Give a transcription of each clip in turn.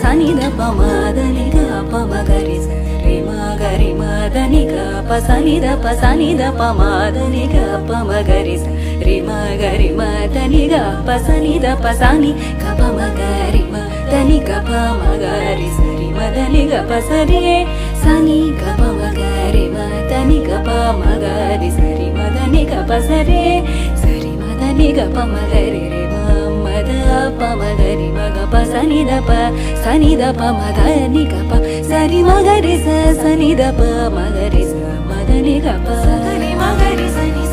Sani da pa ma da ni ga pa ma ga ri sa re ma ga ri ma da ni ga pa sani da pa ma da ni ga pa ma ga ri sa re ma ga ri ma da ni ga pa sani da pa sani ga pa ma ga ri ma da ni ga pa ma ga ri sa re ma da ni ga pa sa re sani ga pa ma ga ri ma da ni ga pa ma ga ri sa re ma da ni ga pa sa re ma da ni ga pa ma ga ri re ma ma da pa ma ga ri ma ga pa sani da pa ma da ni ga pa sa ri ma ga ri sa sani da pa ma ga ri sa ma da ni ga pa sa ri ma ga ri sa ni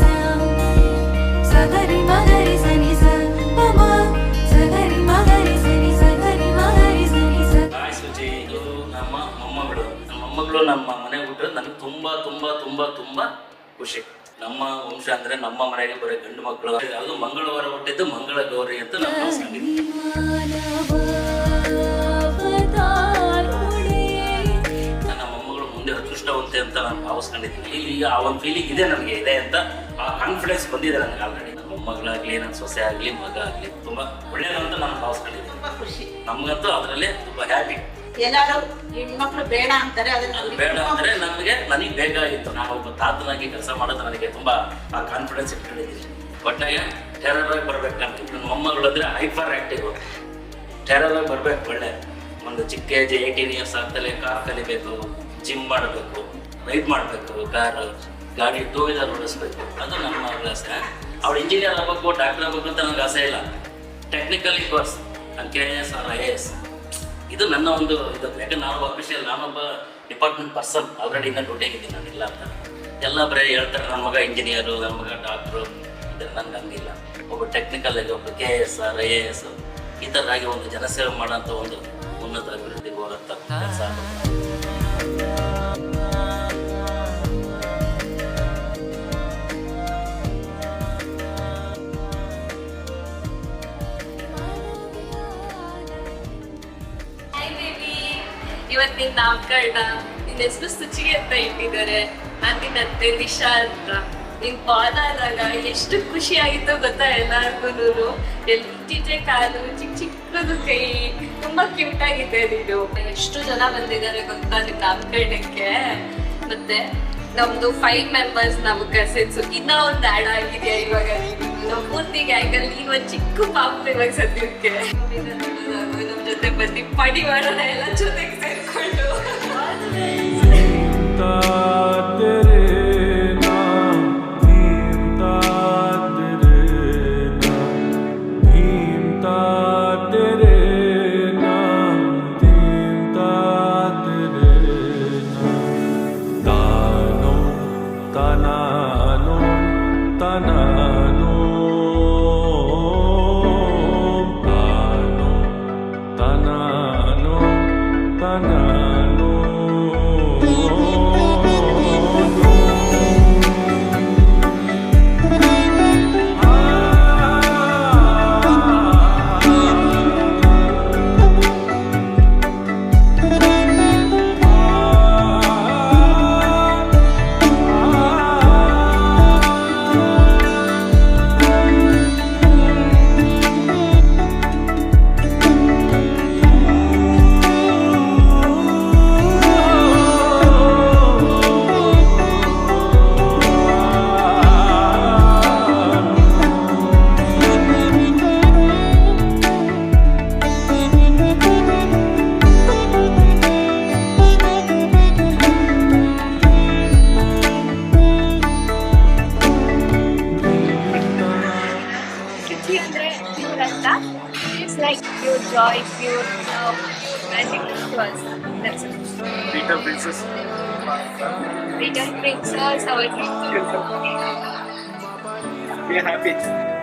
sa ga ri ma ga ri sa ni sa pa ma sa ga ri ma ga ri sa ni sa ga ri ma ga ri sa ni sa. Hi suji, ಇದು ನಮ್ಮ ಮೊಮ್ಮಗಳು ನಮ್ಮ ಮನೆಗೆ ಬಿಟ್ಟರೆ ನನಗೆ ತುಂಬಾ ತುಂಬಾ ತುಂಬಾ ತುಂಬಾ ಖುಷಿ. ನಮ್ಮ ವಂಶ ಅಂದ್ರೆ ನಮ್ಮ ಮನೆಗೆ ಬರೀ ಗಂಡು ಮಕ್ಕಳು, ಅದು ಮಂಗಳವಾರ ಹುಟ್ಟಿದ್ದು ಮಂಗಳ ಗೌರಿ ಅಂತ ನಾನು ಭಾವಿಸ್ಕೊಂಡಿದ್ದೀನಿ. ನನ್ನ ಮೊಮ್ಮಗಳು ಮುಂದೆ ಅದೃಷ್ಟವಂತೆ ಅಂತ ನಾನು ಭಾವಿಸ್ಕೊಂಡಿದ್ದೀನಿ. ಈಗ ಆ ಒಂದು ಫೀಲಿಂಗ್ ಇದೆ, ನನಗೆ ಇದೆ ಅಂತ ಆ ಕಾನ್ಫಿಡೆನ್ಸ್ ಬಂದಿದೆ ನನಗೆ ಆಲ್ರೆಡಿ. ನನ್ನ ಮೊಮ್ಮಗಳಾಗ್ಲಿ, ನನ್ನ ಸೊಸೆ ಆಗ್ಲಿ, ಮಗ ಆಗ್ಲಿ ತುಂಬಾ ಒಳ್ಳೆಯದು ಅಂತ ನಾನು ಭಾವಿಸ್ಕೊಂಡಿದ್ದೀನಿ. ಖುಷಿ ನಮಗಂತೂ ಅದರಲ್ಲೇ ತುಂಬಾ ಹ್ಯಾಪಿ. ಎಲ್ಲಾರು ಹೆಣ್ಮಕ್ಳು ಬೇಡ ಅಂತಾರೆ, ಅದು ಬೇಡ ಅಂದ್ರೆ ನನಗೆ ಬೇಕಾಗಿತ್ತು. ನಾನು ಒಬ್ಬ ತಾತನಾಗಿ ಕೆಲಸ ಮಾಡೋದು ನನಗೆ ತುಂಬಾ ಆ ಕಾನ್ಫಿಡೆನ್ಸ್ ಇಟ್ಕೊಂಡಿದ್ದೀನಿ. ಒಟ್ಟಾಗೆ ಟೆರರ್ ಆಗಿ ಬರ್ಬೇಕು. ನನ್ನ ಮೊಮ್ಮಗಳು ಅಂದ್ರೆ ಹೈಪರ್ ಆಕ್ಟಿವ್, ಟೆರರ್ ಆಗಿ ಬರ್ಬೇಕು. ಒಳ್ಳೆ ಒಂದು ಚಿಕ್ಕ ಏಜ್ 18 years ಆಗ್ತಲೇ ಕಾರ್ ಕಲಿಬೇಕು, ಜಿಮ್ ಮಾಡಬೇಕು, ರೈಡ್ ಮಾಡಬೇಕು, ಗಾಡಿ 2 wheeler ಓಡಿಸ್ಬೇಕು. ಅದು ನನ್ನ ಮಗಳ ಆಸೆ. ಅವಳು ಇಂಜಿನಿಯರ್ ಆಗಬೇಕು, ಡಾಕ್ಟರ್ ಆಗಬೇಕು ಅಂತ ನನಗೆ ಆಸೆ ಇಲ್ಲ. ಟೆಕ್ನಿಕಲಿ ಕೋರ್ಸ್, ನಾನು KIS or IAS, ಇದು ನನ್ನ ಒಂದು ಇದು. ಯಾಕಂದ್ರೆ ನಾನೊಬ್ಬ ಡಿಪಾರ್ಟ್ಮೆಂಟ್ ಪರ್ಸನ್, ಆಲ್ರೆಡಿ ಇನ್ನೂ ಡ್ಯೂಟಿಯಾಗಿದ್ದೀನಿ, ನಾನು ಇಲ್ಲ ಅಂತ. ಎಲ್ಲ ಬರೀ ಹೇಳ್ತಾರೆ ನನ್ನ ಮಗ ಇಂಜಿನಿಯರು, ನನ್ನ ಮಗ ಡಾಕ್ಟ್ರು. ನನ್ಗೆ ಹಂಗಿಲ್ಲ. ಒಬ್ಬ ಟೆಕ್ನಿಕಲ್ ಆಗಿ ಒಬ್ಬ KIS or IAS ಈ ಥರದಾಗಿ ಒಂದು ಜನಸೇವೆ ಮಾಡೋಂಥ ಒಂದು ಉನ್ನತ ಅಭಿವೃದ್ಧಿಗೆ ಹೋಗೋಂಥ ಕೆಲಸ. ಇವತ್ತು ನಿನ್ನ ನಾಮಕರಣ, ನಿನ್ನ ಹೆಸರು ಸುಚಿಗೆ ಅಂತ ಇಟ್ಟಿದ್ದಾರೆ. ನಾನು ನಿನ್ನ ಅತ್ತೆ ನಿಶಾ ಅಂತ. ನಿನ್ ಬಾಲ ಆದಾಗ ಎಷ್ಟು ಖುಷಿ ಆಗಿತ್ತು ಗೊತ್ತಾ ಎಲ್ಲಾರ್ಗು. ಇಟ್ಟಿಟ್ಟೆ ಕಾಲು, ಚಿಕ್ಕ ಚಿಕ್ಕದು ಕೈ, ತುಂಬಾ ಕ್ಯೂಟ್ ಆಗಿದೆ ನೀನು. ಎಷ್ಟು ಜನ ಬಂದಿದ್ದಾರೆ ಗೊತ್ತಾ ನಿನ್ನ ನಾಮಕರಣಕ್ಕೆ. ಮತ್ತೆ ನಮ್ದು 5 members ನಮ್ಮ ಕಸಿನ್ಸ್, ಇನ್ನ ಒಂದು ಆ್ಯಡ್ ಆಗಿದೆಯಾ ಇವಾಗ. ನಮ್ಮ ಪೂರ್ತಿ ಗ್ಯಾಂಗಲ್ಲಿ ನೀನು ಒಂದು ಚಿಕ್ಕ ಪಾಪು ಇವಾಗ ಸದ್ಯಕ್ಕೆ. ನಮ್ಮ ಜೊತೆ ಬಂದು ಪಡಿ ಮಾಡೋಣ ಎಲ್ಲ ಜೊತೆಗೆ ಸೇರ್ಕೊಂಡು. like pure joy, pure love, pure magic to us. That's it. Little princess. Little princess, our Be happy.